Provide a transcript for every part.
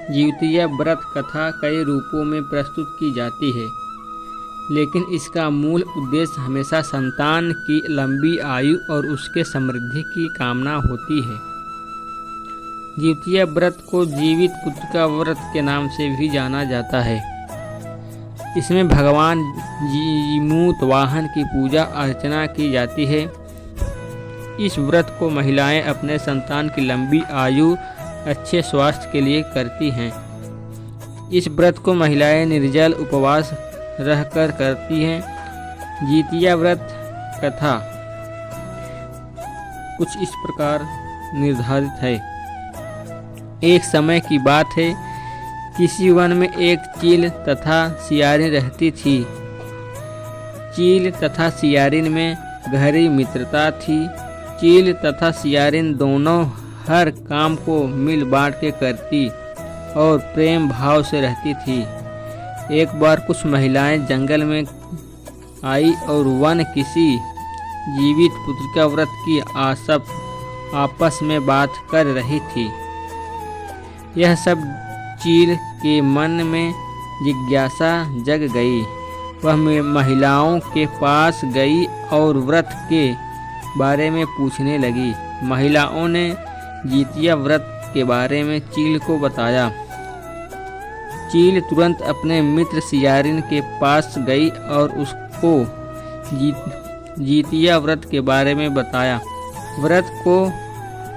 जिउतिया व्रत कथा कई रूपों में प्रस्तुत की जाती है, लेकिन इसका मूल उद्देश्य हमेशा संतान की लंबी आयु और उसके समृद्धि की कामना होती है। जिउतिया व्रत को जीवित पुत्र का व्रत के नाम से भी जाना जाता है। इसमें भगवान जीमूत वाहन की पूजा अर्चना की जाती है। इस व्रत को महिलाएं अपने संतान की लंबी आयु, अच्छे स्वास्थ्य के लिए करती हैं। इस व्रत को महिलाएं निर्जल उपवास रहकर करती हैं। जिउतिया व्रत कथा कुछ इस प्रकार निर्धारित है। एक समय की बात है, किसी वन में एक चील तथा सियारिन रहती थी। चील तथा सियारिन में गहरी मित्रता थी। चील तथा सियारिन दोनों हर काम को मिल बांट के करती और प्रेम भाव से रहती थी। एक बार कुछ महिलाएं जंगल में आई और वन किसी जीवित पुत्र का व्रत की आपस में बात कर रही थी। यह सब चील के मन में जिज्ञासा जग गई। वह महिलाओं के पास गई और व्रत के बारे में पूछने लगी। महिलाओं ने जिउतिया व्रत के बारे में चील को बताया। चील तुरंत अपने मित्र सियारिन के पास गई और उसको जिउतिया व्रत के बारे में बताया। व्रत को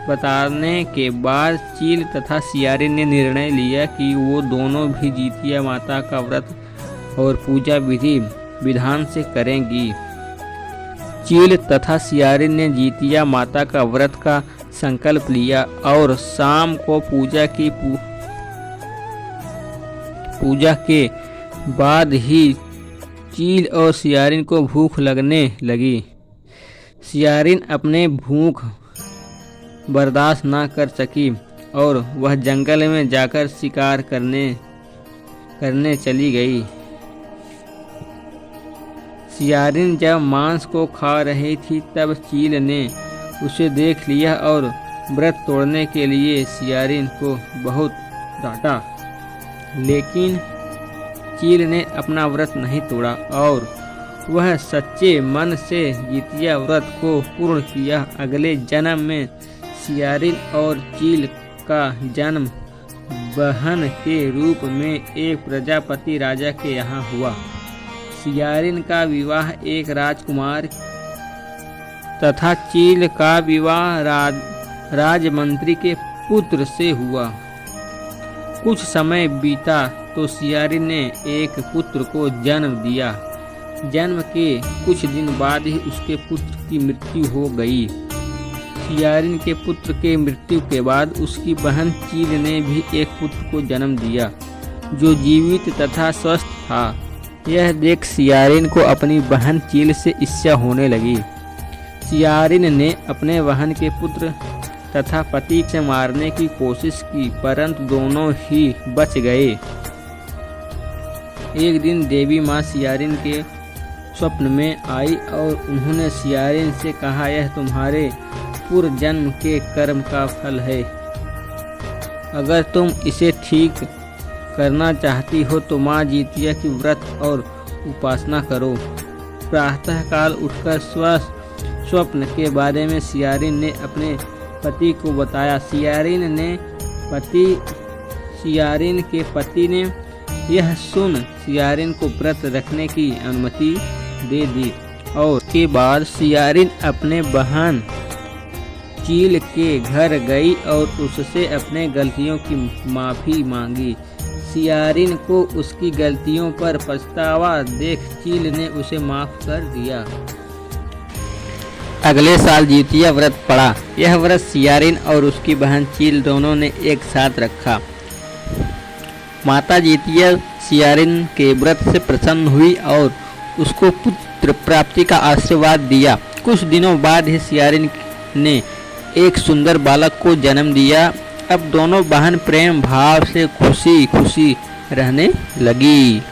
बताने के बाद चील तथा सियारिन ने निर्णय लिया कि वो दोनों भी जिउतिया माता का व्रत और पूजा विधि विधान से करेंगी। चील तथा सियारिन ने जिउतिया माता का व्रत का संकल्प लिया और शाम को पूजा के बाद ही चील और सियारिन को भूख लगने लगी। सियारिन अपने भूख बर्दाश्त न कर सकी और वह जंगल में जाकर शिकार करने चली गई। सियारिन जब मांस को खा रही थी तब चील ने उसे देख लिया और व्रत तोड़ने के लिए सियारिन को बहुत डांटा, लेकिन चील ने अपना व्रत नहीं तोड़ा और वह सच्चे मन से जिउतिया व्रत को पूर्ण किया। अगले जन्म में सियारिन और चील का जन्म बहन के रूप में एक प्रजापति राजा के यहाँ हुआ। सियारिन का विवाह एक राजकुमार तथा चील का विवाह राजमंत्री के पुत्र से हुआ। कुछ समय बीता तो सियारिन ने एक पुत्र को जन्म दिया। जन्म के कुछ दिन बाद ही उसके पुत्र की मृत्यु हो गई। सियारिन के पुत्र के मृत्यु के बाद उसकी बहन चील ने भी एक पुत्र को जन्म दिया जो जीवित तथा स्वस्थ था। यह देख सियारिन को अपनी बहन चील से ईर्ष्या होने लगी। सियारिन ने अपने बहन के पुत्र तथा पति से मारने की कोशिश की, परंतु दोनों ही बच गए। एक दिन देवी माँ सियारिन के स्वप्न में आई और उन्होंने सियारिन से कहा, यह तुम्हारे पूर्व जन्म के कर्म का फल है। अगर तुम इसे ठीक करना चाहती हो तो माँ जिउतिया की व्रत और उपासना करो। प्रातःकाल उठकर स्वप्न के बारे में सियारिन ने अपने पति को बताया। सियारिन के पति ने यह सुन सियारिन को व्रत रखने की अनुमति दे दी और उसके बाद सियारिन अपने बहन चील के घर गई और उससे अपने गलतियों की माफ़ी मांगी। सियारिन को उसकी गलतियों पर पछतावा देख चील ने उसे माफ कर दिया। अगले साल जिउतिया व्रत पड़ा। यह व्रत सियारिन और उसकी बहन चील दोनों ने एक साथ रखा। माता जिउतिया सियारिन के व्रत से प्रसन्न हुई और उसको पुत्र प्राप्ति का आशीर्वाद दिया। कुछ दिनों बाद ही सियारिन ने एक सुंदर बालक को जन्म दिया। अब दोनों बहन प्रेम भाव से खुशी खुशी रहने लगी।